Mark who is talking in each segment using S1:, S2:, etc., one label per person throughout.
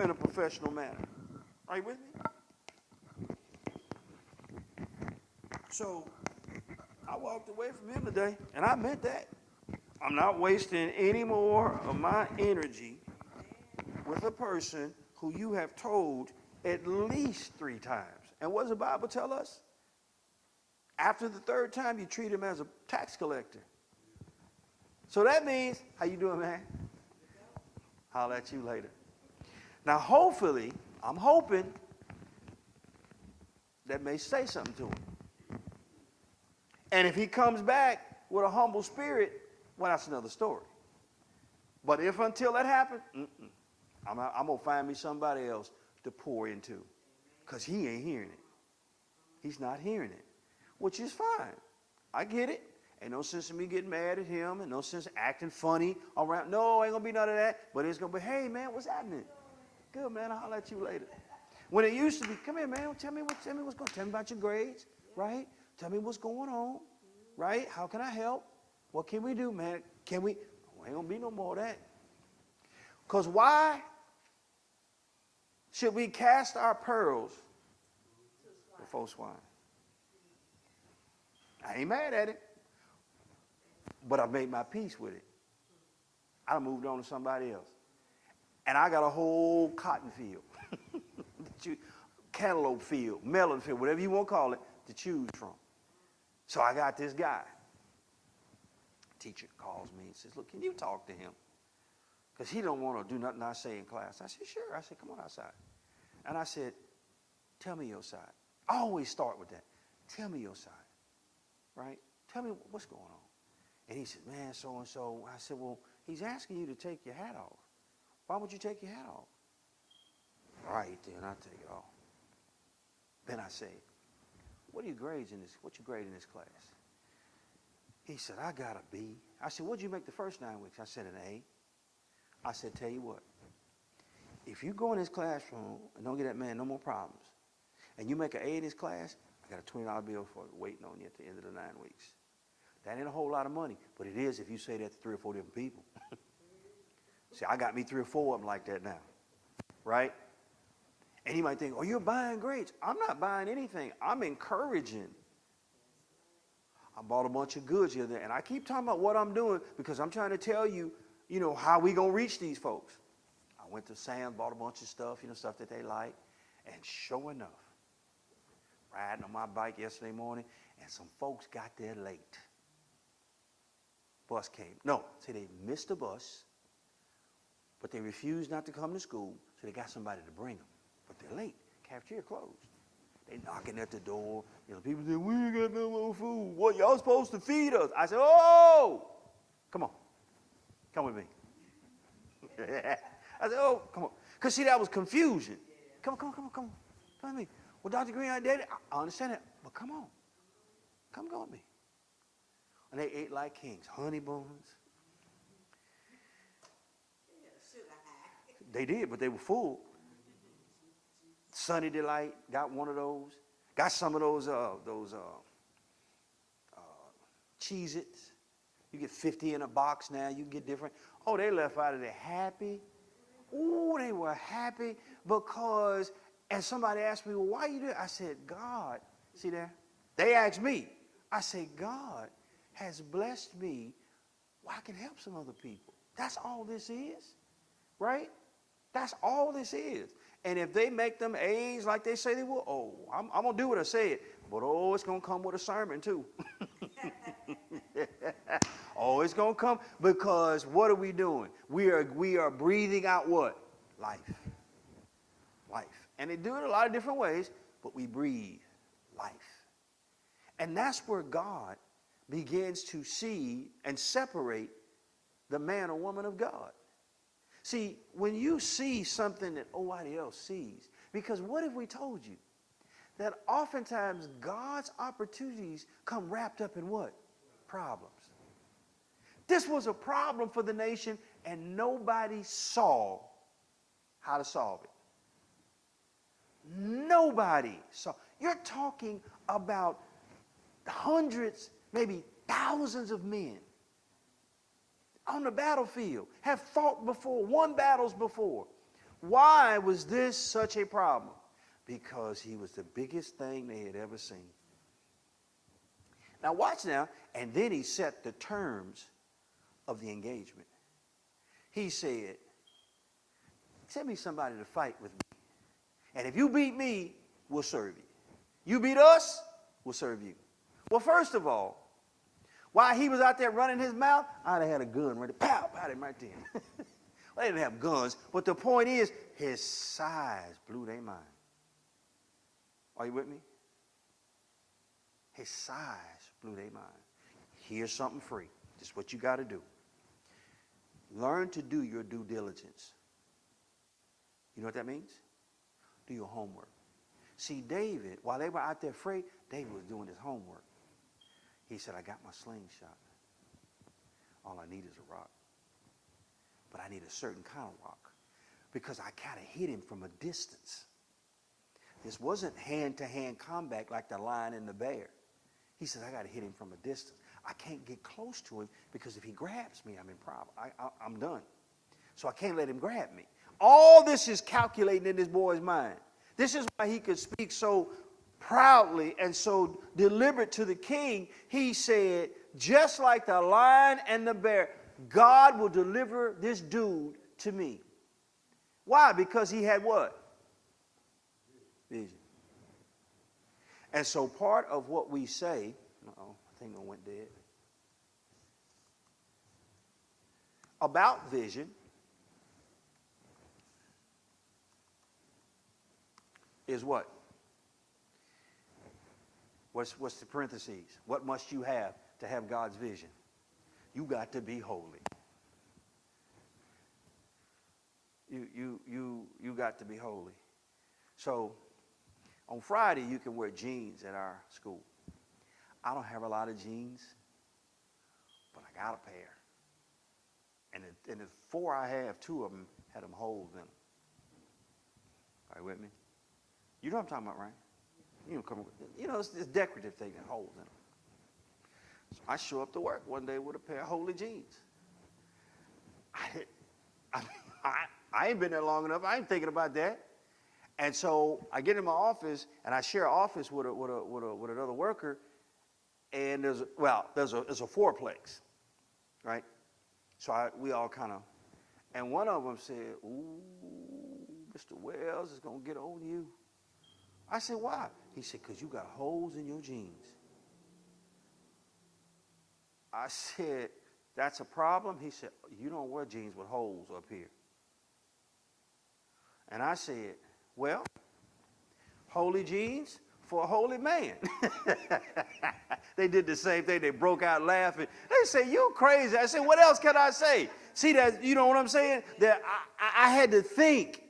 S1: in a professional manner. Are you with me? So I walked away from him today, and I meant that. I'm not wasting any more of my energy with a person who you have told at least 3 times. And what does the Bible tell us? After the 3rd time, you treat him as a tax collector. So that means, how you doing, man? Holler at you later. Now, hopefully, I'm hoping that may say something to him. And if he comes back with a humble spirit, well, that's another story. But if until that happens, I'm going to find me somebody else to pour into. Because he ain't hearing it. He's not hearing it, which is fine. I get it. Ain't no sense in me getting mad at him, and no sense acting funny around. No, ain't going to be none of that. But it's going to be, hey, man, what's happening? Good, man, I'll let you later. When it used to be, come here, man, tell me what's going on. Tell me about your grades, right? Tell me what's going on, right? How can I help? What can we do, man? Can we? Oh, ain't going to be no more of that. Because why should we cast our pearls before swine? I ain't mad at it, but I've made my peace with it. I done moved on to somebody else. And I got a whole cotton field, cantaloupe field, melon field, whatever you want to call it, to choose from. So I got this guy. Teacher calls me and says, look, can you talk to him? Because he don't want to do nothing I say in class. I said, sure. I said, come on outside. And I said, tell me your side. I always start with that. Tell me your side, right? Tell me what's going on. And he said, man, so-and-so. I said, well, he's asking you to take your hat off. Why would you take your hat off? All right, then I'll take it off. Then I say, what's your grade in this class? He said, I got a B. I said, what'd you make the first 9 weeks? I said, an A. I said, tell you what, if you go in this classroom and don't get that man no more problems, and you make an A in this class, I got a $20 bill for waiting on you at the end of the 9 weeks. That ain't a whole lot of money, but it is if you say that to 3 or 4 different people. See, I got me 3 or 4 of them like that now, right? And he might think, oh, you're buying grades. I'm not buying anything. I'm encouraging. I bought a bunch of goods here, and I keep talking about what I'm doing because I'm trying to tell you, how we going to reach these folks. I went to Sam's, bought a bunch of stuff, stuff that they like, and sure enough, riding on my bike yesterday morning, and some folks got there late. Bus came. No, see, they missed the bus, but they refused not to come to school, so they got somebody to bring them. But they're late. Cafeteria closed. They knocking at the door. People say, we ain't got no more food. What, y'all supposed to feed us? I said, oh, come on. Come with me. I said, oh, come on. Because, see, that was confusion. Come on. Come with me. Well, Dr. Green, I did it. I understand that. But come on. Come go with me. And they ate like kings. Honey buns. They did, but they were full. Sunny Delight, got one of those. Got some of those Cheez-Its. You get 50 in a box now. You can get different. Oh, they left out of there happy. Oh, they were happy because, and somebody asked me, well, why you do it? I said, God, see there? They asked me. I said, God has blessed me where I can help some other people. That's all this is, right? That's all this is. And if they make them A's like they say they will, oh, I'm going to do what I said. But, oh, it's going to come with a sermon, too. Oh, it's going to come because what are we doing? We are breathing out what? Life. Life. And they do it a lot of different ways, but we breathe life. And that's where God begins to see and separate the man or woman of God. See, when you see something that nobody else sees, because what if we told you that oftentimes God's opportunities come wrapped up in what? Problems. This was a problem for the nation, and nobody saw how to solve it. Nobody saw. You're talking about hundreds, maybe thousands of men on the battlefield, have fought before, won battles before, Why was this such a problem? Because he was the biggest thing they had ever seen. Now watch now, and then he set the terms of the engagement. He said, send me somebody to fight with me. And if you beat me, we'll serve you. You beat us, we'll serve you. Well, first of all, while he was out there running his mouth, I'd have had a gun ready. Pow, pow, him right there. Well, they didn't have guns, but the point is, his size blew their mind. Are you with me? His size blew their mind. Here's something free. This is what you got to do. Learn to do your due diligence. You know what that means? Do your homework. See, David, while they were out there afraid, David was doing his homework. He said, I got my slingshot. All I need is a rock. But I need a certain kind of rock because I kind of hit him from a distance. This wasn't hand-to-hand combat like the lion and the bear. He says, I got to hit him from a distance. I can't get close to him because if he grabs me, I'm in problem. I'm done. So I can't let him grab me. All this is calculating in this boy's mind. This is why he could speak so proudly and so deliberate to the king. He said, just like the lion and the bear, God will deliver this dude to me. Why? Because he had what? Vision. And so part of what we say, uh-oh, I think I went dead, about vision is what? What's the parentheses? What must you have to have God's vision? You got to be holy. You got to be holy. So on Friday, you can wear jeans at our school. I don't have a lot of jeans, but I got a pair. And the four I have, two of them had them holes in them. Are you with me? You know what I'm talking about, right? It's this decorative thing that holes in them. So I show up to work one day with a pair of holy jeans. I ain't been there long enough. I ain't thinking about that. And so I get in my office, and I share an office with another worker, and there's a fourplex, right? So we all kind of, and one of them said, "Ooh, Mr. Wells is gonna get on you." I said, "Why?" He said, "'Cause you got holes in your jeans." I said, "That's a problem?" He said, "You don't wear jeans with holes up here." And I said, "Well, holy jeans for a holy man." They did the same thing. They broke out laughing. They say, "You crazy." I said, "What else can I say?" See that, you know what I'm saying? That I had to think.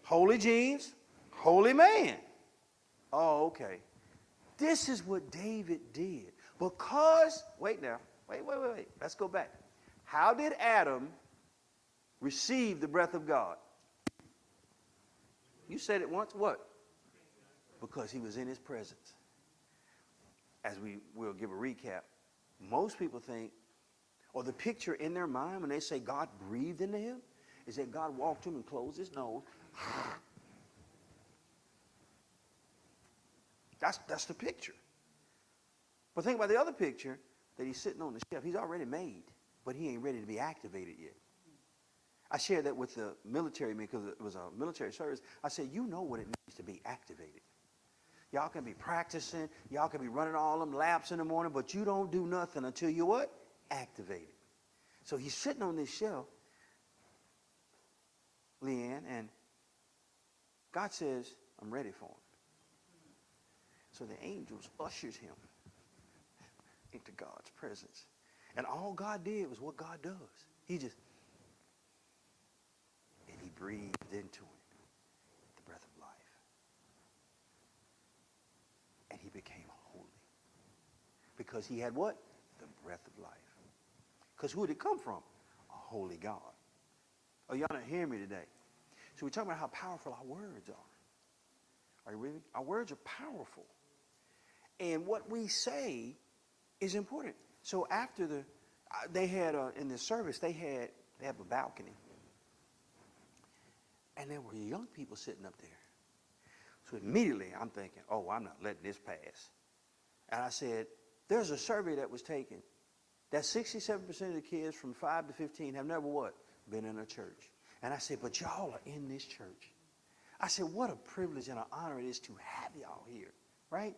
S1: Holy jeans, holy man. Oh, okay. This is what David did. Because, wait. Let's go back. How did Adam receive the breath of God? You said it once. What? Because he was in his presence. As we'll give a recap. Most people think, or the picture in their mind when they say God breathed into him, is that God walked to him and closed his nose. That's the picture. But think about the other picture, that he's sitting on the shelf. He's already made, but he ain't ready to be activated yet. I shared that with the military men because it was a military service. I said, you know what it means to be activated. Y'all can be practicing. Y'all can be running all them laps in the morning, but you don't do nothing until you're what? Activated. So he's sitting on this shelf, Leanne, and God says, I'm ready for him. So the angels ushers him into God's presence. And all God did was what God does. He just, and he breathed into him the breath of life. And he became holy. Because he had what? The breath of life. Because who did it come from? A holy God. Oh, y'all not hearing me today. So we're talking about how powerful our words are. Are you with me? Our words are powerful. And what we say is important. So after they had in the service, they have a balcony. And there were young people sitting up there. So immediately I'm thinking, oh, I'm not letting this pass. And I said, there's a survey that was taken that 67% of the kids from 5 to 15 have never what? Been in a church. And I said, but y'all are in this church. I said, what a privilege and an honor it is to have y'all here, right?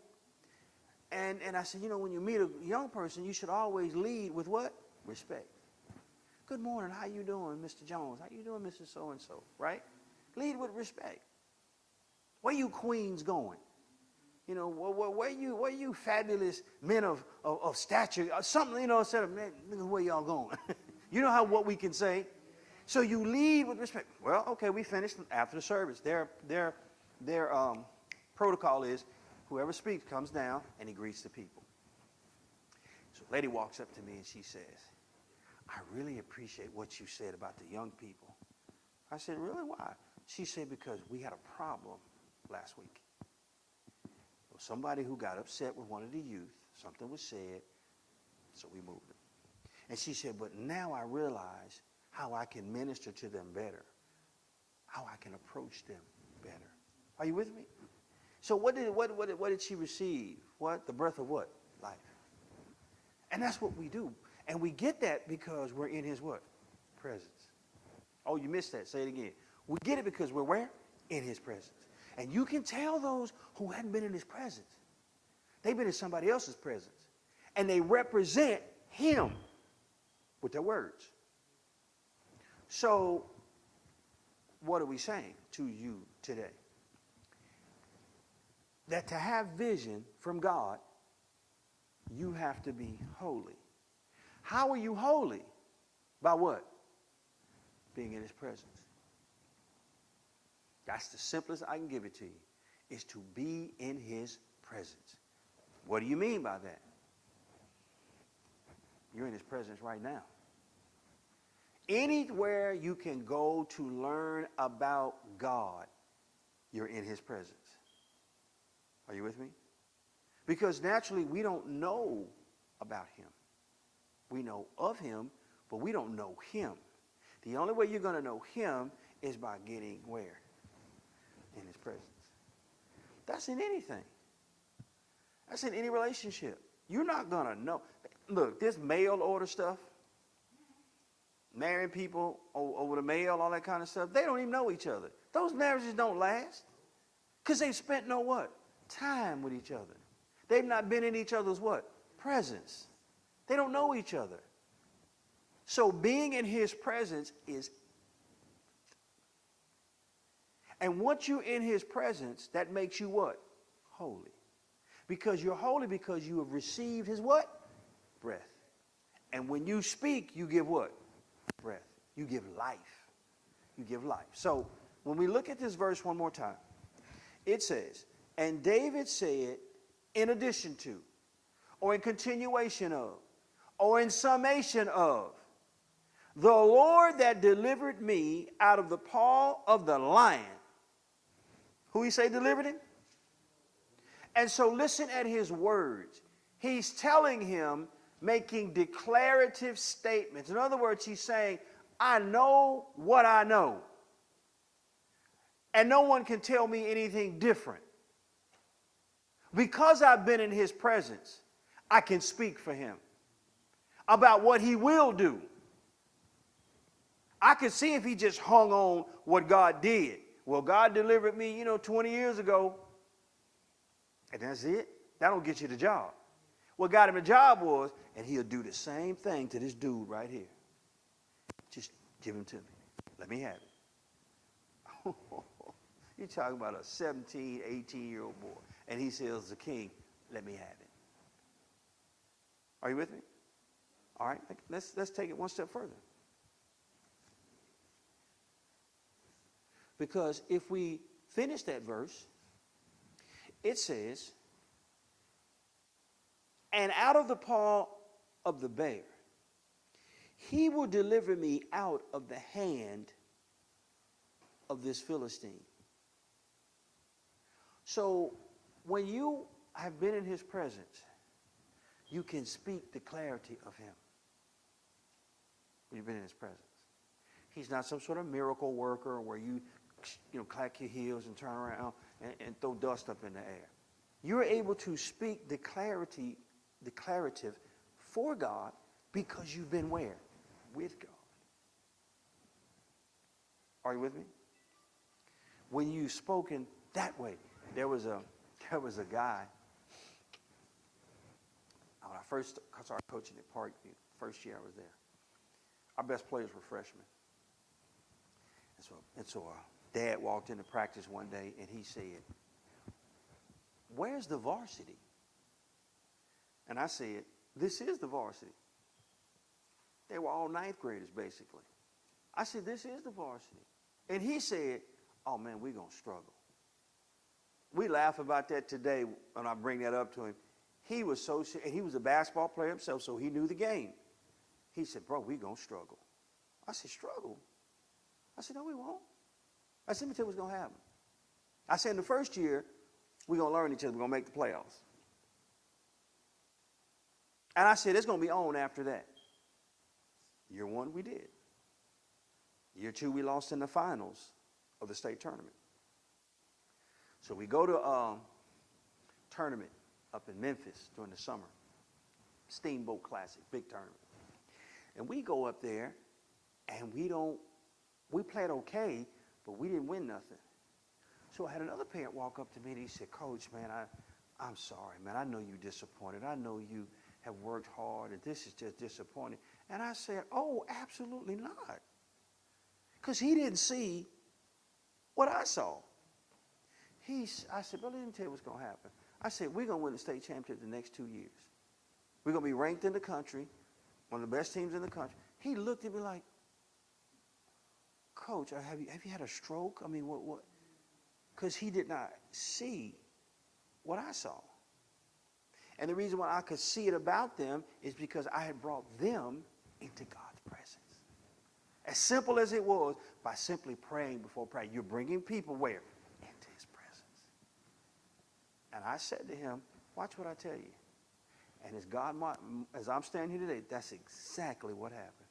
S1: And I said, you know, when you meet a young person, you should always lead with what? Respect. Good morning, how you doing, Mr. Jones? How you doing, Mrs. So-and-so, right? Lead with respect. Where you queens going? You know, where you fabulous men of stature? Something, you know, instead of, man, where y'all going? You know what we can say? So you lead with respect. Well, okay, we finished after the service. Their protocol is whoever speaks comes down and he greets the people. So a lady walks up to me and she says, I really appreciate what you said about the young people. I said, really? Why? She said, because we had a problem last week. There was somebody who got upset with one of the youth. Something was said, so we moved it. And she said, but now I realize how I can minister to them better, how I can approach them better. Are you with me? So what did she receive? What? The breath of what? Life. And that's what we do. And we get that because we're in his what? Presence. Oh, you missed that. Say it again. We get it because we're where? In his presence. And you can tell those who hadn't been in his presence. They've been in somebody else's presence. And they represent him with their words. So, what are we saying to you today? That to have vision from God, you have to be holy. How are you holy? By what? Being in his presence. That's the simplest I can give it to you, is to be in his presence. What do you mean by that? You're in his presence right now. Anywhere you can go to learn about God, you're in his presence. Are you with me? Because naturally we don't know about him. We know of him, but we don't know him. The only way you're going to know him is by getting where? In his presence. That's in anything. That's in any relationship. You're not going to know. Look, this mail order stuff, marrying people over the mail, all that kind of stuff, they don't even know each other. Those marriages don't last because they've spent no what? Time with each other. They've not been in each other's what? Presence. They don't know each other. So being in his presence is, and once you're in his presence, that makes you what? Holy. Because you're holy because you have received his what? Breath. And when you speak, you give what? Breath. You give life. You give life. So when we look at this verse one more time, it says, and David said, in addition to, or in continuation of, or in summation of, the Lord that delivered me out of the paw of the lion. Who he say delivered him? And so listen at his words. He's telling him, making declarative statements. In other words, he's saying, I know what I know. And no one can tell me anything different. Because I've been in his presence, I can speak for him about what he will do. I could see if he just hung on what God did. Well, God delivered me, 20 years ago. And that's it. That don't get you the job. What got him the job was, and he'll do the same thing to this dude right here. Just give him to me. Let me have it. You're talking about a 17, 18-year-old boy. And he says, the king, let me have it. Are you with me? All right, let's take it one step further. Because if we finish that verse, it says, and out of the paw of the bear, he will deliver me out of the hand of this Philistine. So when you have been in his presence, you can speak the clarity of him. When you've been in his presence. He's not some sort of miracle worker where you clack your heels and turn around and throw dust up in the air. You're able to speak declarative for God because you've been where? With God. Are you with me? When you've spoken that way, there was a guy. When I first started coaching at Parkview, first year I was there, our best players were freshmen. And so Dad walked into practice one day and he said, "Where's the varsity?" And I said, "This is the varsity." They were all ninth graders, basically. I said, "This is the varsity." And he said, "Oh, man, we're going to struggle." We laugh about that today when I bring that up to him. He was so serious, and he was a basketball player himself, so he knew the game. He said, "Bro, we're going to struggle." I said, "Struggle?" I said, "No, we won't." I said, "Let me tell you what's going to happen." I said, "In the first year, we're going to learn each other. We're going to make the playoffs." And I said, "It's going to be on after that." Year one, we did. Year two, we lost in the finals of the state tournament. So we go to a tournament up in Memphis during the summer. Steamboat Classic, big tournament. And we go up there, and we played okay, but we didn't win nothing. So I had another parent walk up to me, and he said, "Coach, man, I'm sorry, man. I know you're disappointed. I know you have worked hard, and this is just disappointing." And I said, "Oh, absolutely not." Because he didn't see what I saw. I said, "But let me tell you what's going to happen." I said, "We're going to win the state championship the next 2 years. We're going to be ranked in the country, one of the best teams in the country." He looked at me like, "Coach, have you had a stroke? I mean, what?" Because he did not see what I saw. And the reason why I could see it about them is because I had brought them into God's presence. As simple as it was, by simply praying before praying. You're bringing people where? Into his presence. And I said to him, "Watch what I tell you." And as I'm standing here today, that's exactly what happened.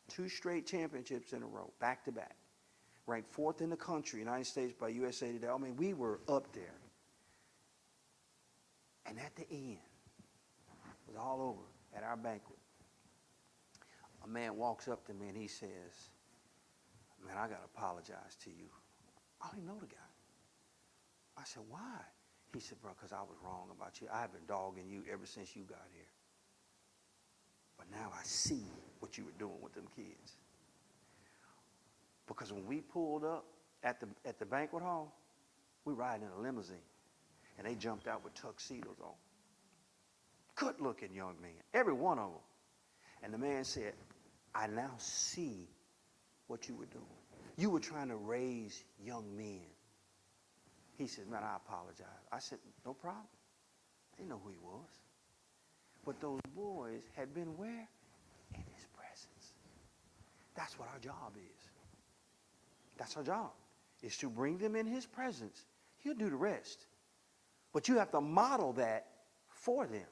S1: 2 straight championships in a row, back to back. Ranked 4th in the country, United States by USA Today. I mean, we were up there. And at the end, it was all over at our banquet. A man walks up to me and he says, "Man, I got to apologize to you." I don't even know the guy. I said, "Why?" He said, "Bro, because I was wrong about you. I've been dogging you ever since you got here. But now I see what you were doing with them kids." Because when we pulled up at the banquet hall, we riding in a limousine. And they jumped out with tuxedos on. Good-looking young men, every one of them. And the man said, "I now see what you were doing. You were trying to raise young men." He said, "Man, I apologize." I said, "No problem." They know who he was. But those boys had been where? In his presence. That's what our job is. That's our job, is to bring them in his presence. He'll do the rest. But you have to model that for them,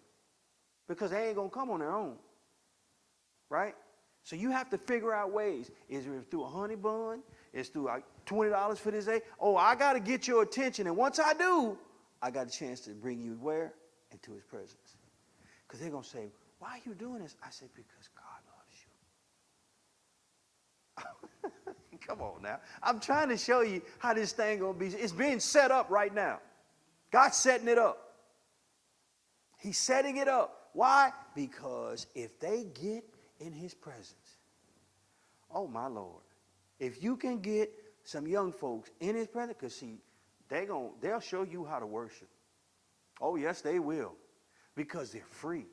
S1: because they ain't going to come on their own. Right? So you have to figure out ways. Is it through a honey bun? Is it through $20 for this day? Oh, I got to get your attention. And once I do, I got a chance to bring you where? Into his presence. Because they're going to say, "Why are you doing this?" I said, "Because God loves you." Come on now. I'm trying to show you how this thing going to be. It's being set up right now. God's setting it up. He's setting it up. Why? Because if they get in his presence, oh my Lord, if you can get some young folks in his presence, because see, they'll show you how to worship. Oh yes, they will, because they're free.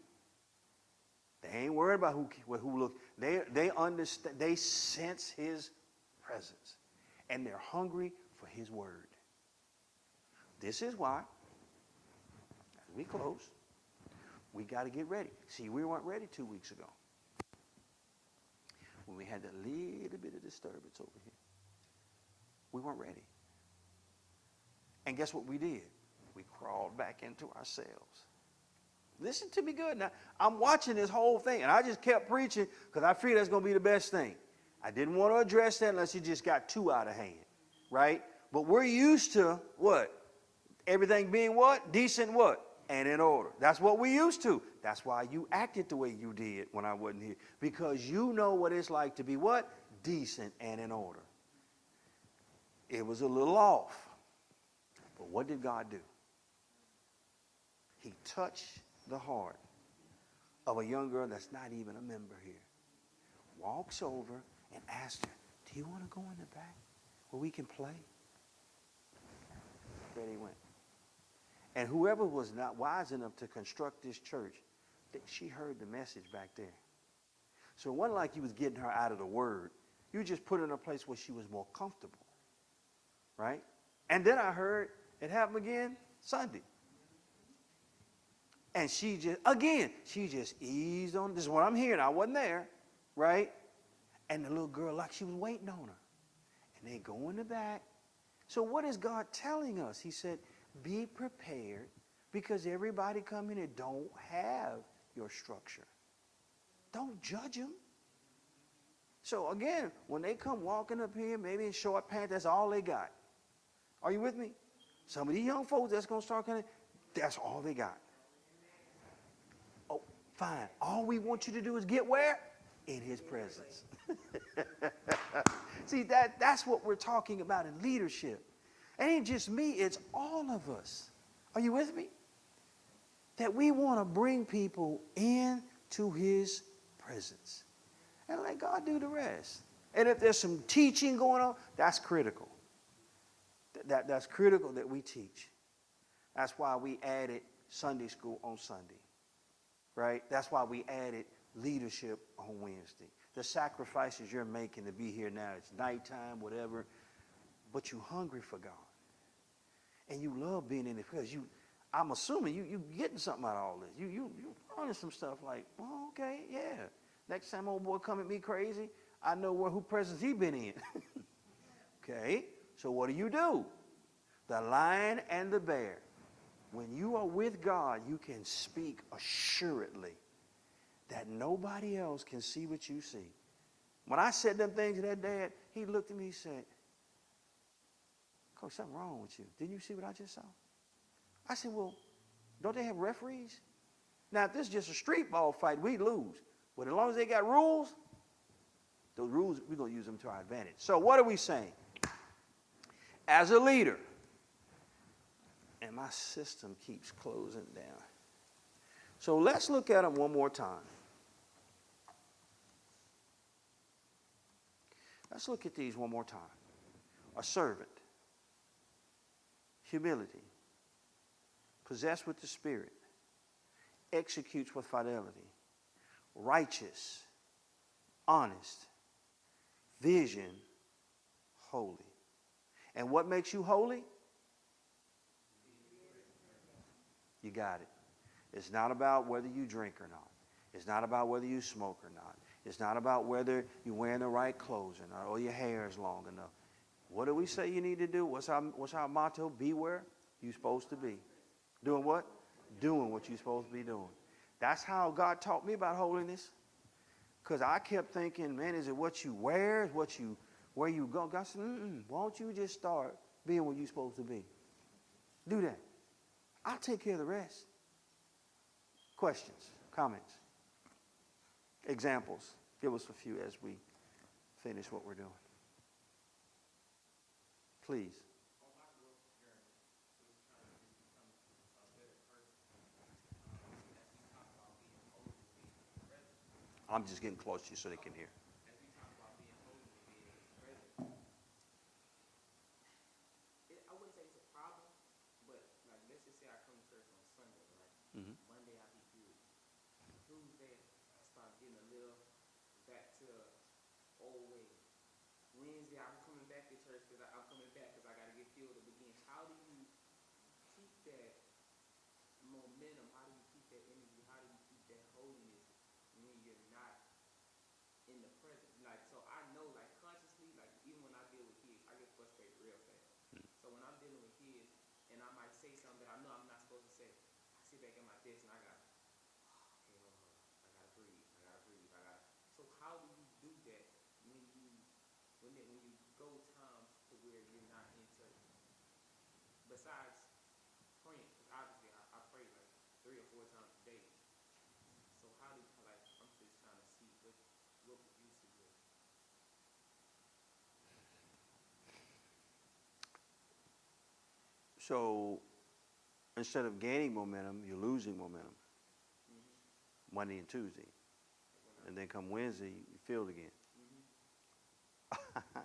S1: They ain't worried about who look. They understand. They sense his presence, and they're hungry for his word. This is why, as we close, we got to get ready. See, we weren't ready 2 weeks ago when we had a little bit of disturbance over here. We weren't ready. And guess what we did? We crawled back into ourselves. Listen to me good now. I'm watching this whole thing, and I just kept preaching because I figured that's going to be the best thing. I didn't want to address that unless it just got too out of hand, right? But we're used to what? Everything being what? Decent what? And in order. That's what we used to. That's why you acted the way you did when I wasn't here. Because you know what it's like to be what? Decent and in order. It was a little off. But what did God do? He touched the heart of a young girl that's not even a member here. Walks over and asks her, do you want to go in the back where we can play? There he went. And whoever was not wise enough to construct this church, she heard the message back there. So it wasn't like you was getting her out of the word. You just put her in a place where she was more comfortable. Right? And then I heard it happen again Sunday. And she just eased on. This is what I'm hearing. I wasn't there. Right? And the little girl, like she was waiting on her. And they go in the back. So what is God telling us? He said, be prepared because everybody coming in don't have your structure. Don't judge them. So again, when they come walking up here, maybe in short pants, that's all they got. Are you with me? Some of these young folks that's going to start coming, that's all they got. Oh, fine. All we want you to do is get where? In his presence. See, that's what we're talking about in leadership. It ain't just me, it's all of us. Are you with me? That we want to bring people into his presence. And let God do the rest. And if there's some teaching going on, that's critical. That's critical that we teach. That's why we added Sunday school on Sunday. Right? That's why we added leadership on Wednesday. The sacrifices you're making to be here now, it's nighttime, whatever, but you're hungry for God. And you love being in it because I'm assuming you getting something out of all this. You learning some stuff like, well, okay, yeah. Next time old boy come at me crazy, I know who presence he been in. Okay, so what do? The lion and the bear. When you are with God, you can speak assuredly that nobody else can see what you see. When I said them things to that dad, he looked at me and said, Coach, something wrong with you. Didn't you see what I just saw? I said, well, don't they have referees? Now, if this is just a street ball fight, we lose. But as long as they got rules, those rules, we're going to use them to our advantage. So what are we saying? As a leader, and my system keeps closing down. So let's look at them one more time. Let's look at these one more time. A servant. Humility. Possessed with the Spirit. Executes with fidelity. Righteous. Honest. Vision. Holy. And what makes you holy? You got it. It's not about whether you drink or not. It's not about whether you smoke or not. It's not about whether you're wearing the right clothes or not, or your hair is long enough. What do we say you need to do? What's our motto? Be where you're supposed to be. Doing what? Doing what you're supposed to be doing. That's how God taught me about holiness. Because I kept thinking, man, is it what you wear? Is what you where you go? God said, why don't you just start being what you're supposed to be? Do that. I'll take care of the rest. Questions, comments, examples. Give us a few as we finish what we're doing. Please. I'm just getting close to you so they can hear.
S2: I wouldn't say it's a problem, but like let's just say I come to church on Sunday, right?
S1: Mm-hmm.
S2: Monday I be good. Tuesday I start getting a little back to old ways. Wednesday I'm coming back to church because I'm coming back because I got to get filled up again. How do you keep that momentum? How do you keep that energy? How do you keep that holiness when you're not in the present? Like, so I know, like consciously, like even when I deal with kids, I get frustrated real fast. So when I'm dealing with kids and I might say something that I know I'm not supposed to say, I sit back at my desk and I got, okay, hold on, I gotta breathe, I gotta breathe, I gotta. So how do you do that when you when you go times to where you're not into, besides praying, because obviously I pray like 3 or 4 times a day. So how do like I'm just trying to see what would you suggest?
S1: So instead of gaining momentum, you're losing momentum
S2: Mm-hmm.
S1: Monday and Tuesday. And then come Wednesday, you feel it again.
S2: Mm-hmm.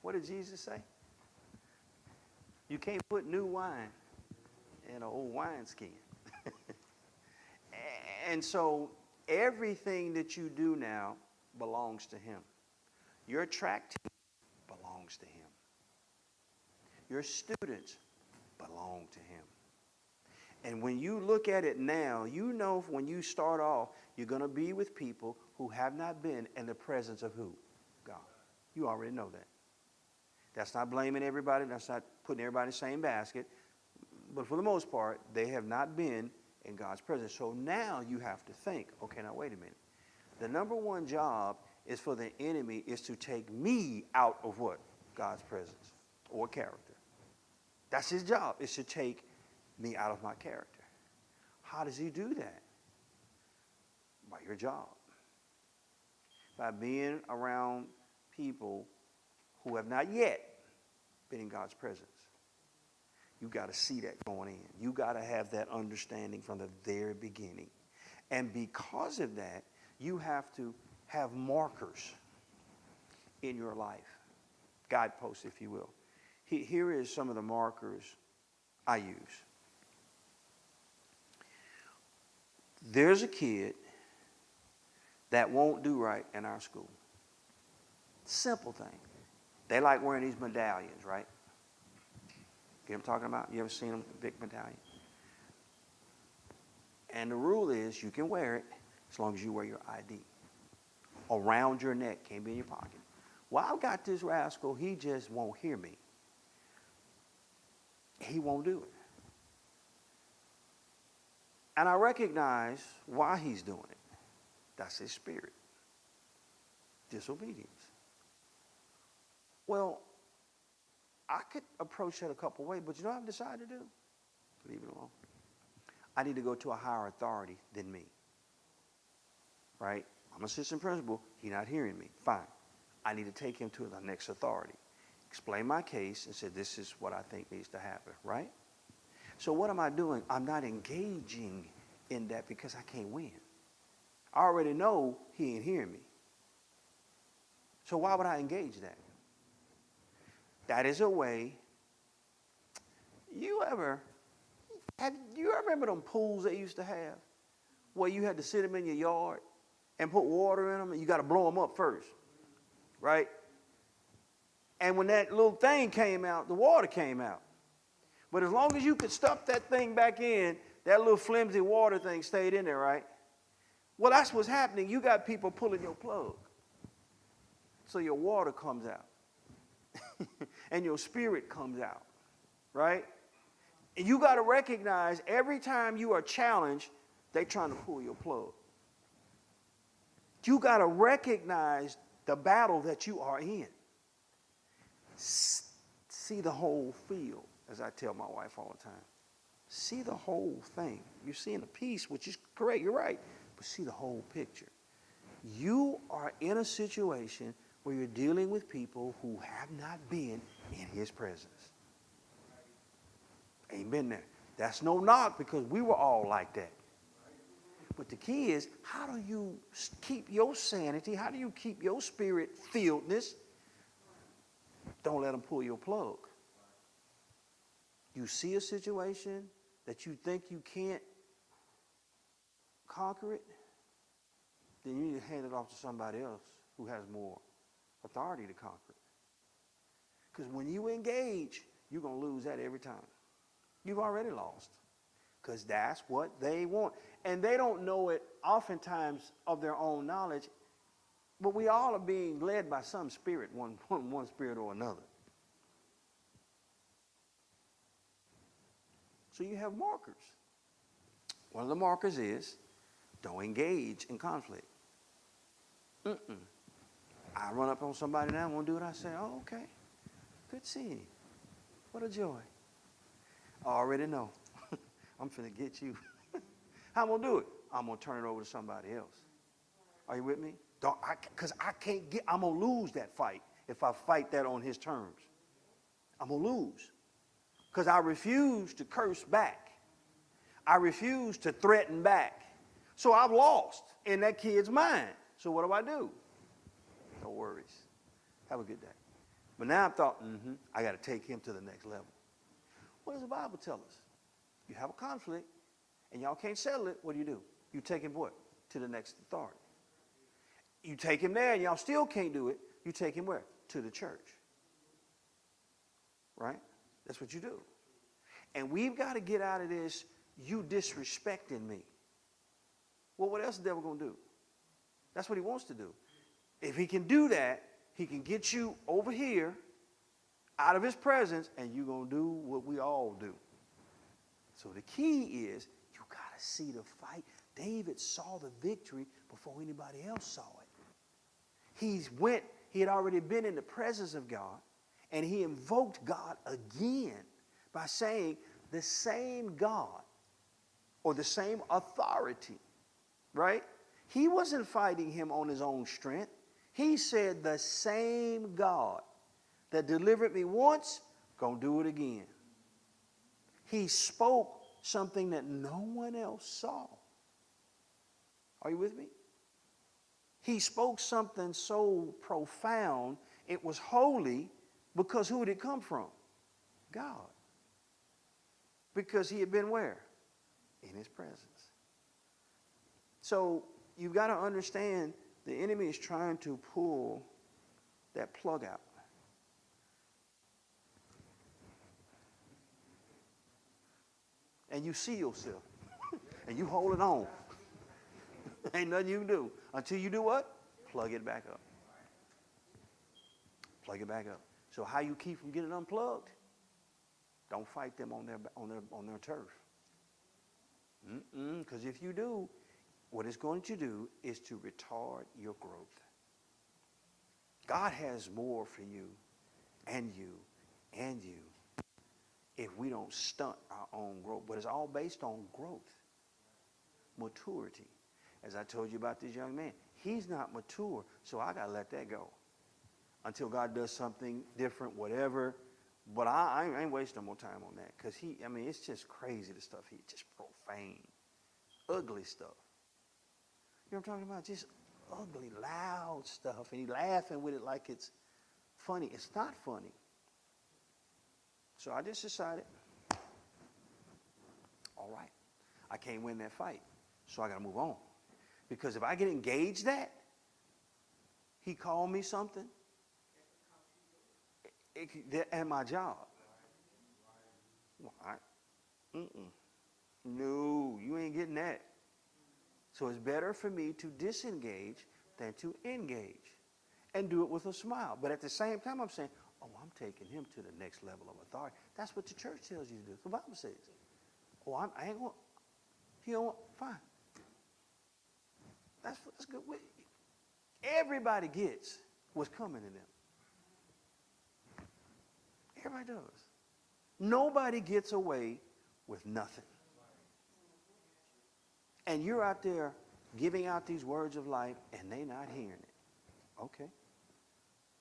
S1: What did Jesus say? You can't put new wine in an old wineskin. And so everything that you do now belongs to him. Your track team belongs to him. Your students belong to him. And when you look at it now, you know when you start off, you're going to be with people who have not been in the presence of who? God. You already know that. That's not blaming everybody. That's not putting everybody in the same basket. But for the most part, they have not been in God's presence. So now you have to think, okay, now wait a minute. The number one job is for the enemy is to take me out of what? God's presence or character. That's his job, is to take me out of my character. How does he do that? By your job. By being around people who have not yet been in God's presence. You got to see that going in. You got to have that understanding from the very beginning. And because of that, you have to have markers in your life. Guideposts, if you will. Here is some of the markers I use. There's a kid that won't do right in our school. Simple thing. They like wearing these medallions, right? You know what I'm talking about? You ever seen them, big medallion? And the rule is you can wear it as long as you wear your ID. Around your neck, can't be in your pocket. Well, I've got this rascal, he just won't hear me. He won't do it. And I recognize why he's doing it. That's his spirit. Disobedience. Well, I could approach that a couple ways, but you know what I've decided to do? Leave it alone. I need to go to a higher authority than me. Right? I'm an assistant principal. He's not hearing me. Fine. I need to take him to the next authority. Explain my case and say, this is what I think needs to happen. Right? So what am I doing? I'm not engaging in that because I can't win. I already know he ain't hearing me. So why would I engage that? That is a way. You remember them pools they used to have where you had to sit them in your yard and put water in them and you got to blow them up first, right? And when that little thing came out, the water came out. But as long as you could stuff that thing back in, that little flimsy water thing stayed in there, right? Well, that's what's happening. You got people pulling your plug. So your water comes out. And your spirit comes out, right? And you got to recognize every time you are challenged, they're trying to pull your plug. You got to recognize the battle that you are in. See the whole field, as I tell my wife all the time. See the whole thing. You're seeing a piece, which is correct, you're right, but see the whole picture. You are in a situation where you're dealing with people who have not been in his presence. Ain't been there. That's no knock because we were all like that. But the key is, how do you keep your sanity? How do you keep your spirit filledness? Don't let them pull your plug. You see a situation that you think you can't conquer it, then you need to hand it off to somebody else who has more authority to conquer it. Because when you engage, you're going to lose that every time. You've already lost. Because that's what they want. And they don't know it oftentimes of their own knowledge, but we all are being led by some spirit, one spirit or another. So you have markers. One of the markers is don't engage in conflict. I run up on somebody now, want to do it. I say, oh, okay. Good seeing you. What a joy. I already know. I'm finna get you. How I'm going to do it? I'm going to turn it over to somebody else. Are you with me? Because I can't get, I'm going to lose that fight if I fight that on his terms. I'm going to lose. Because I refuse to curse back. I refuse to threaten back. So I've lost in that kid's mind. So what do? No worries. Have a good day. But now I'm thought, I got to take him to the next level. What does the Bible tell us? You have a conflict and y'all can't settle it. What do? You take him what? To the next authority. You take him there and y'all still can't do it. You take him where? To the church. Right? That's what you do. And we've got to get out of this, you disrespecting me. Well, what else is the devil going to do? That's what he wants to do. If he can do that, he can get you over here, out of his presence, and you're going to do what we all do. So the key is, you got to see the fight. David saw the victory before anybody else saw it. He had already been in the presence of God, and he invoked God again by saying the same God or the same authority, right? He wasn't fighting him on his own strength. He said the same God that delivered me once, gonna do it again. He spoke something that no one else saw. Are you with me? He spoke something so profound, it was holy, because who did it come from? God. Because he had been where? In his presence. So you've got to understand the enemy is trying to pull that plug out. And you see yourself. And you hold it on. Ain't nothing you can do. Until you do what? Plug it back up. Plug it back up. So how you keep from getting unplugged? Don't fight them on their turf. Because if you do, what it's going to do is to retard your growth. God has more for you and you and you if we don't stunt our own growth. But it's all based on growth, maturity. As I told you about this young man, he's not mature, so I got to let that go until God does something different, whatever. But I ain't wasting no more time on that because it's just crazy the stuff. He's just profane, ugly stuff. You know what I'm talking about? Just ugly, loud stuff. And he's laughing with it like it's funny. It's not funny. So I just decided, all right, I can't win that fight. So I got to move on. Because if I get engaged that, he called me something, and my job. No, you ain't getting that. So it's better for me to disengage than to engage and do it with a smile. But at the same time, I'm saying, oh, I'm taking him to the next level of authority. That's what the church tells you to do. The Bible says. Oh, I ain't going, he don't want, fine. That's good. Everybody gets what's coming to them. Everybody does. Nobody gets away with nothing. And you're out there giving out these words of life and they not hearing it. Okay.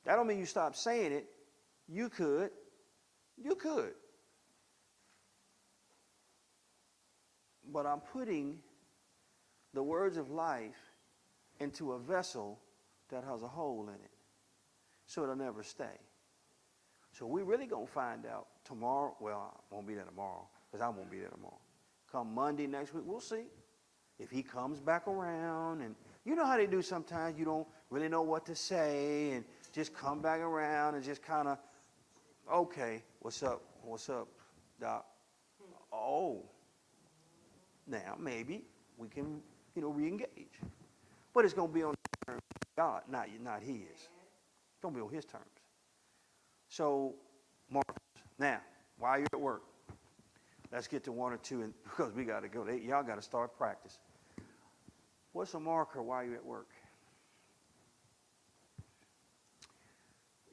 S1: That don't mean you stop saying it. You could. You could. But I'm putting the words of life into a vessel that has a hole in it. So it'll never stay. So we're really going to find out tomorrow. Well, I won't be there tomorrow because I won't be there tomorrow. Come Monday next week, we'll see. If he comes back around, and you know how they do sometimes, you don't really know what to say, and just come back around and just kind of, okay, what's up, Doc? Oh, now maybe we can, re-engage. But it's going to be on the terms of God, not his. It's going to be on his terms. So, markers. Now, while you're at work, let's get to one or two, because we got to go. Y'all got to start practice. What's a marker while you're at work?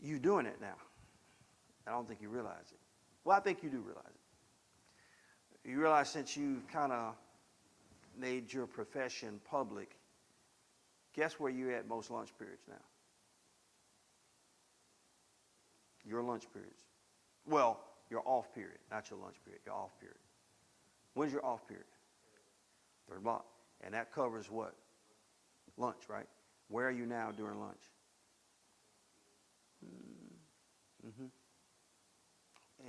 S1: you're doing it now. I don't think you realize it. Well, I think you do realize it. You realize since you've kind of made your profession public, guess where you're at most lunch periods now? Your lunch periods. Well, your off period, not your lunch period, your off period. When's your off period? 3 o'clock. And that covers what? Lunch, right? Where are you now during lunch? Mm-hmm.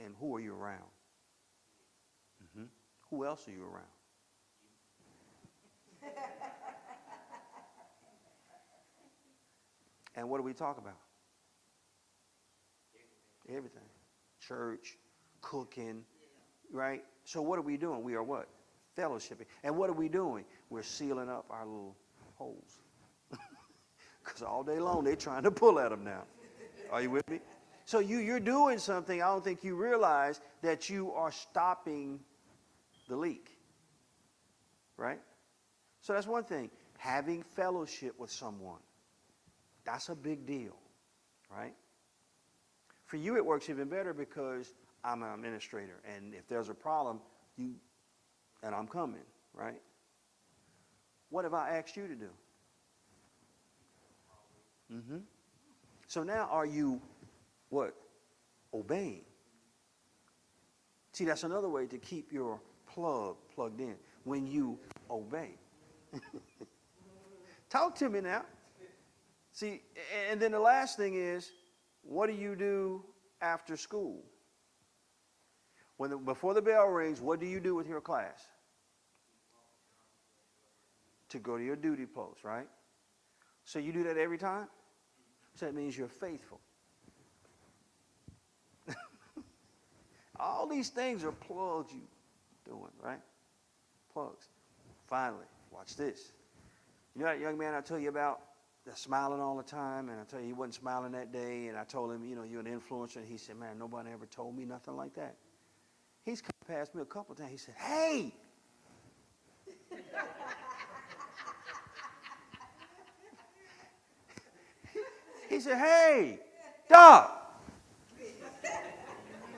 S1: And who are you around? Mm-hmm. Who else are you around? And what do we talk about? Everything. Church, cooking, right? So what are we doing? We are what? Fellowshipping. And what are we doing? We're sealing up our little holes. Because all day long they're trying to pull at them now. Are you with me? So you're doing something, I don't think you realize that you are stopping the leak. Right? So that's one thing. Having fellowship with someone. That's a big deal. Right? For you it works even better because I'm an administrator. And if there's a problem, and I'm coming. Right? What have I asked you to do? Mm-hmm. So now are you what? Obeying. See, that's another way to keep your plugged in. When you obey. Talk to me now. See, and then the last thing is, what do you do after school? Before the bell rings, what do you do with your class? To go to your duty post, right? So you do that every time? So that means you're faithful. All these things are plugs you doing, right? Plugs. Finally, watch this. You know that young man I told you about that's smiling all the time, and I tell you he wasn't smiling that day, and I told him, you know, you're an influencer, and he said, man, nobody ever told me nothing like that. He's come past me a couple of times. He said, hey! He said, hey, Doc.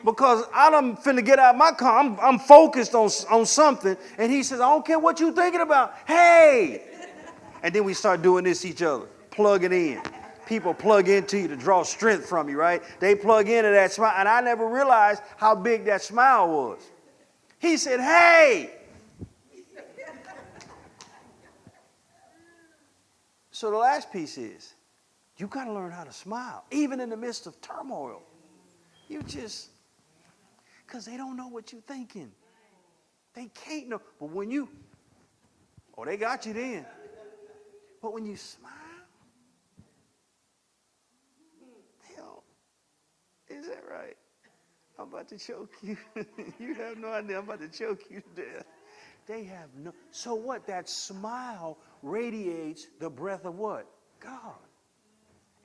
S1: Because I'm finna get out of my car. I'm focused on something. And he says, I don't care what you're thinking about. Hey. And then we start doing this each other. Plugging in. People plug into you to draw strength from you, right? They plug into that smile. And I never realized how big that smile was. He said, hey. So the last piece is, you got to learn how to smile, even in the midst of turmoil. You just, because they don't know what you're thinking. They can't know. But when you, they got you then. But when you smile, is that right? I'm about to choke you. You have no idea. I'm about to choke you to death. They have no. So what? That smile radiates the breath of what? God.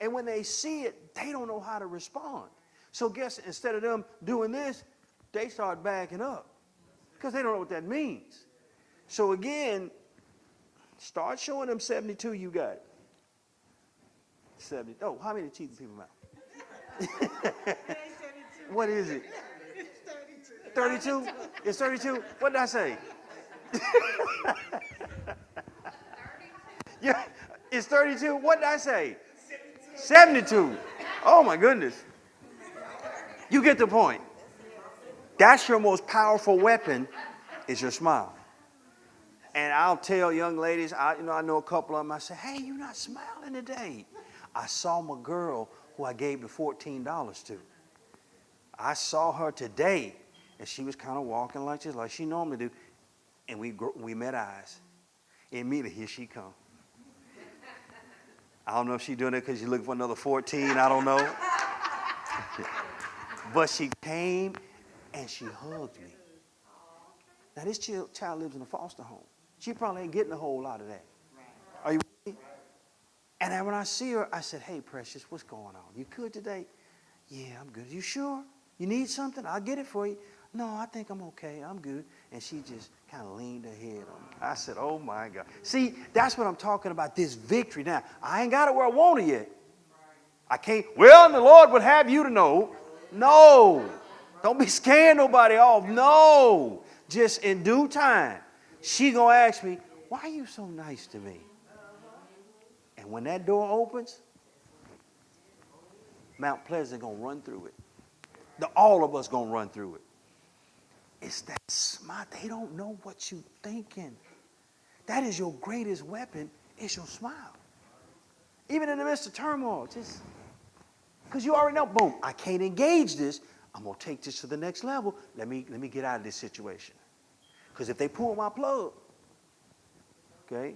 S1: And when they see it, they don't know how to respond. So guess instead of them doing this, they start backing up because they don't know what that means. So again, start showing them 72 you got. 70. Oh, how many teeth in people's mouth? What is it? 32. It's 32? What did I say? Yeah, it's 32. What did I say? 72. Oh my goodness. You get the point. That's your most powerful weapon is your smile. And I'll tell young ladies, I know a couple of them, I say, hey, you're not smiling today. I saw my girl who I gave the $14 to. I saw her today, and she was kind of walking like this, like she normally do. And we met eyes. Immediately, here she come. I don't know if she's doing it because she's looking for another 14. I don't know. But she came and she hugged me. Now, this child lives in a foster home. She probably ain't getting a whole lot of that. Are you with me? And then when I see her, I said, hey, precious, what's going on? You good today? Yeah, I'm good. You sure? You need something? I'll get it for you. No, I think I'm okay. I'm good. And she just kind of leaned her head on me. I said, oh, my God. See, that's what I'm talking about, this victory. Now, I ain't got it where I want it yet. I can't, well, the Lord would have you to know. No. Don't be scaring nobody off. No. Just in due time, she going to ask me, why are you so nice to me? And when that door opens, Mount Pleasant going to run through it. All of us going to run through it. It's that smile. They don't know what you're thinking. That is your greatest weapon, is your smile. Even in the midst of turmoil, just because you already know, boom, I can't engage this. I'm going to take this to the next level. Let me get out of this situation. Because if they pull my plug, okay,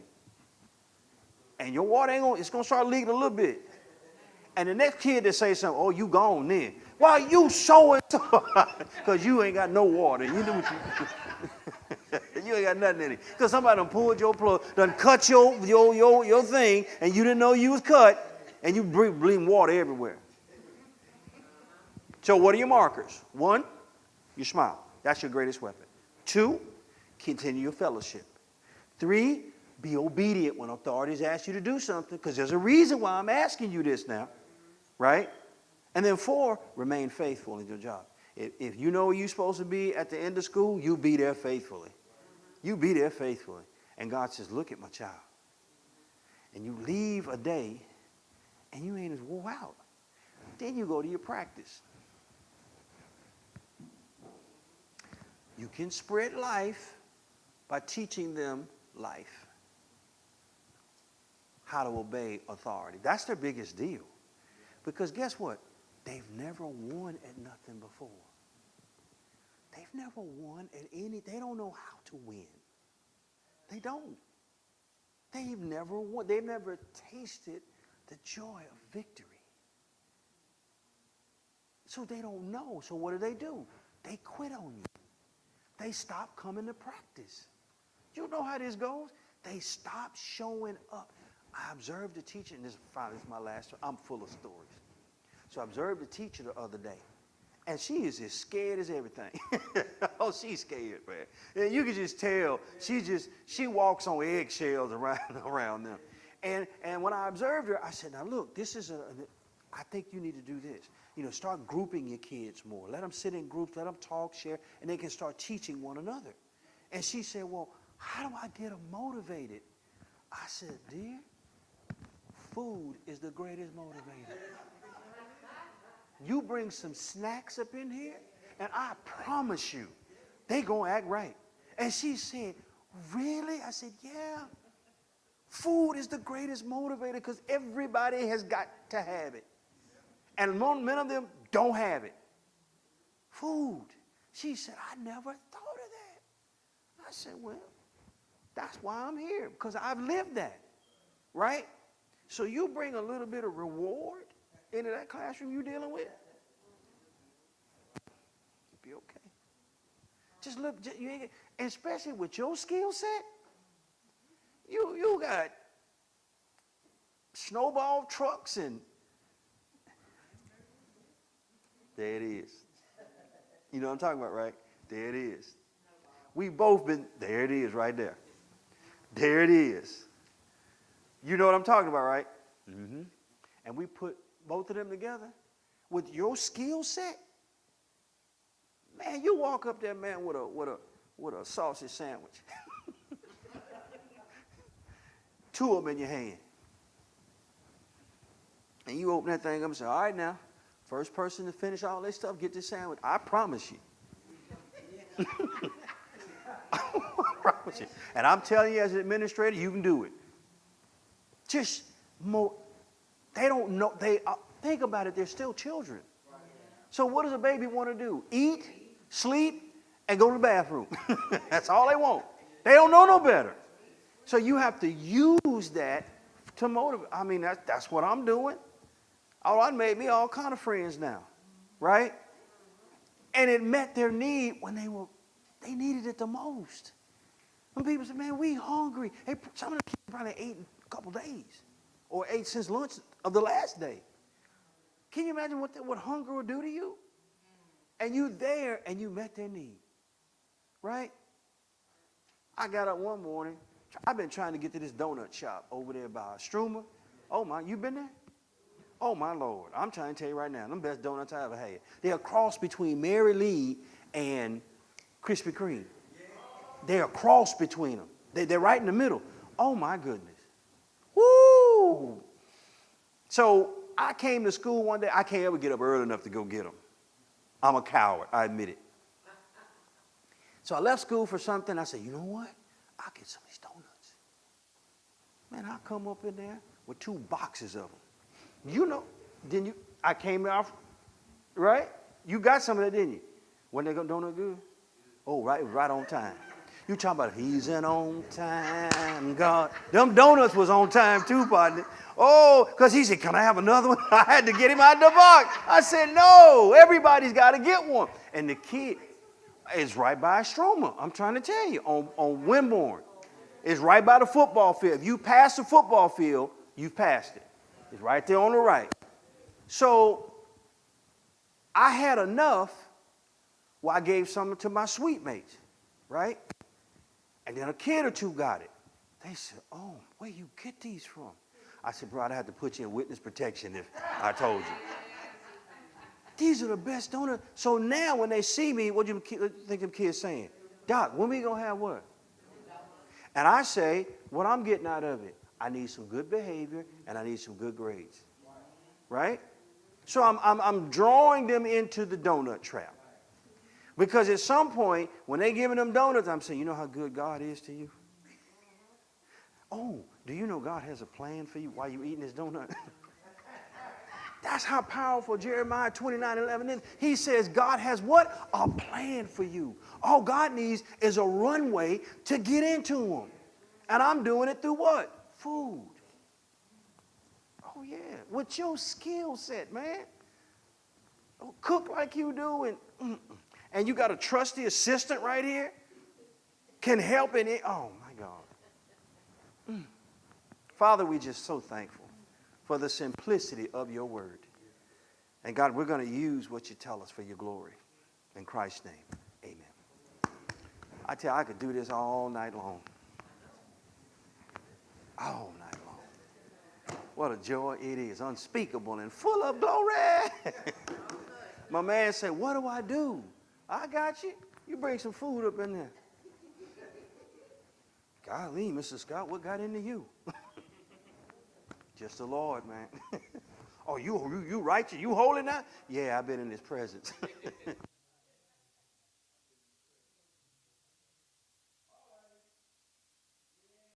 S1: and your water ain't going, it's going to start leaking a little bit. And the next kid that say something, oh, you gone then. Why you showing so? Because you ain't got no water. You know what you ain't got nothing in it. Because somebody done pulled your plug, done cut your thing, and you didn't know you was cut, and you bleeding water everywhere. So what are your markers? 1, your smile. That's your greatest weapon. 2, continue your fellowship. 3, be obedient when authorities ask you to do something, because there's a reason why I'm asking you this now, right? And then 4, remain faithful in your job. If you know where you're supposed to be at the end of school, you be there faithfully. You be there faithfully. And God says, look at my child. And you leave a day, and you ain't as wore out. Then you go to your practice. You can spread life by teaching them life. How to obey authority. That's their biggest deal. Because guess what? They've never won at nothing before. They've never won at any, they don't know how to win. They don't. They've never won. They've never tasted the joy of victory. So they don't know. So what do? They quit on you. They stop coming to practice. You know how this goes? They stop showing up. I observed the teacher, and this is my last one. I'm full of stories. So I observed the teacher the other day, and she is as scared as everything. Oh, she's scared, man. And you can just tell she walks on eggshells around them. And when I observed her, I said, now look, I think you need to do this. You know, start grouping your kids more. Let them sit in groups, let them talk, share, and they can start teaching one another. And she said, well, how do I get them motivated? I said, dear, food is the greatest motivator. You bring some snacks up in here, and I promise you, they gonna act right. And she said, really? I said, yeah. Food is the greatest motivator because everybody has got to have it. And many of them don't have it. Food. She said, I never thought of that. I said, well, that's why I'm here, because I've lived that, right? So you bring a little bit of reward into that classroom you're dealing with, you'll be okay. Just look, especially with your skill set, you got snowball trucks and there it is. You know what I'm talking about, right? There it is. We both been, there it is right there. There it is. You know what I'm talking about, right? Mm-hmm. And we put both of them together with your skill set. Man, you walk up there, man, with a sausage sandwich. 2 of them in your hand. And you open that thing up and say, all right now, first person to finish all this stuff, get this sandwich. I promise you. I promise you. And I'm telling you as an administrator, you can do it. Just more. They don't know. Think about it. They're still children. So what does a baby want to do? Eat, sleep, and go to the bathroom. That's all they want. They don't know no better. So you have to use that to motivate. I mean, that's what I'm doing. Oh, I made me all kind of friends now, right? And it met their need when they needed it the most. When people say, man, we hungry. Hey, some of the kids probably ate in a couple days or ate since lunch of the last day. Can you imagine what hunger would do to you? And you there and you met their need, right? I got up one morning. I've been trying to get to this donut shop over there by Struma. Oh, my, you been there? Oh, my Lord. I'm trying to tell you right now, them best donuts I ever had. They're a cross between Mary Lee and Krispy Kreme. They're a cross between them. They're right in the middle. Oh, my goodness. Woo! So I came to school one day. I can't ever get up early enough to go get them. I'm a coward. I admit it. So I left school for something. I said, you know what? I'll get some of these donuts. Man, I come up in there with 2 boxes of them. You know, then I came off, right? You got some of that, didn't you? Wasn't that donut good? Oh, right on time. You talking about he's an on time God. Them donuts was on time too, partner. Oh, because he said, can I have another one? I had to get him out the box. I said, no, everybody's got to get one. And the kid is right by Stroma. I'm trying to tell you, on Wimborne. It's right by the football field. If you pass the football field, you've passed it. It's right there on the right. So I had enough where I gave some to my suite mates, right? And then a kid or 2 got it. They said, oh, where you get these from? I said, bro, I'd have to put you in witness protection if I told you. These are the best donuts. So now when they see me, what do you think them kids saying? Doc, when we going to have what? And I say, what I'm getting out of it, I need some good behavior and I need some good grades. Right? So I'm drawing them into the donut trap. Because at some point, when they're giving them donuts, I'm saying, you know how good God is to you? Oh, do you know God has a plan for you while you're eating this donut? That's how powerful Jeremiah 29:11 is. He says God has what? A plan for you. All God needs is a runway to get into him. And I'm doing it through what? Food. Oh, yeah. With your skill set, man. Cook like you do. And you got a trusty assistant right here. Can help in it. Oh, my God. Father, we're just so thankful for the simplicity of your word. And God, we're going to use what you tell us for your glory. In Christ's name, amen. I tell you, I could do this all night long. All night long. What a joy it is, unspeakable and full of glory. My man said, what do I do? I got you. You bring some food up in there. Golly, Mr. Scott, what got into you? Just the Lord, man. Oh, you righteous? You holy now? Yeah, I've been in his presence.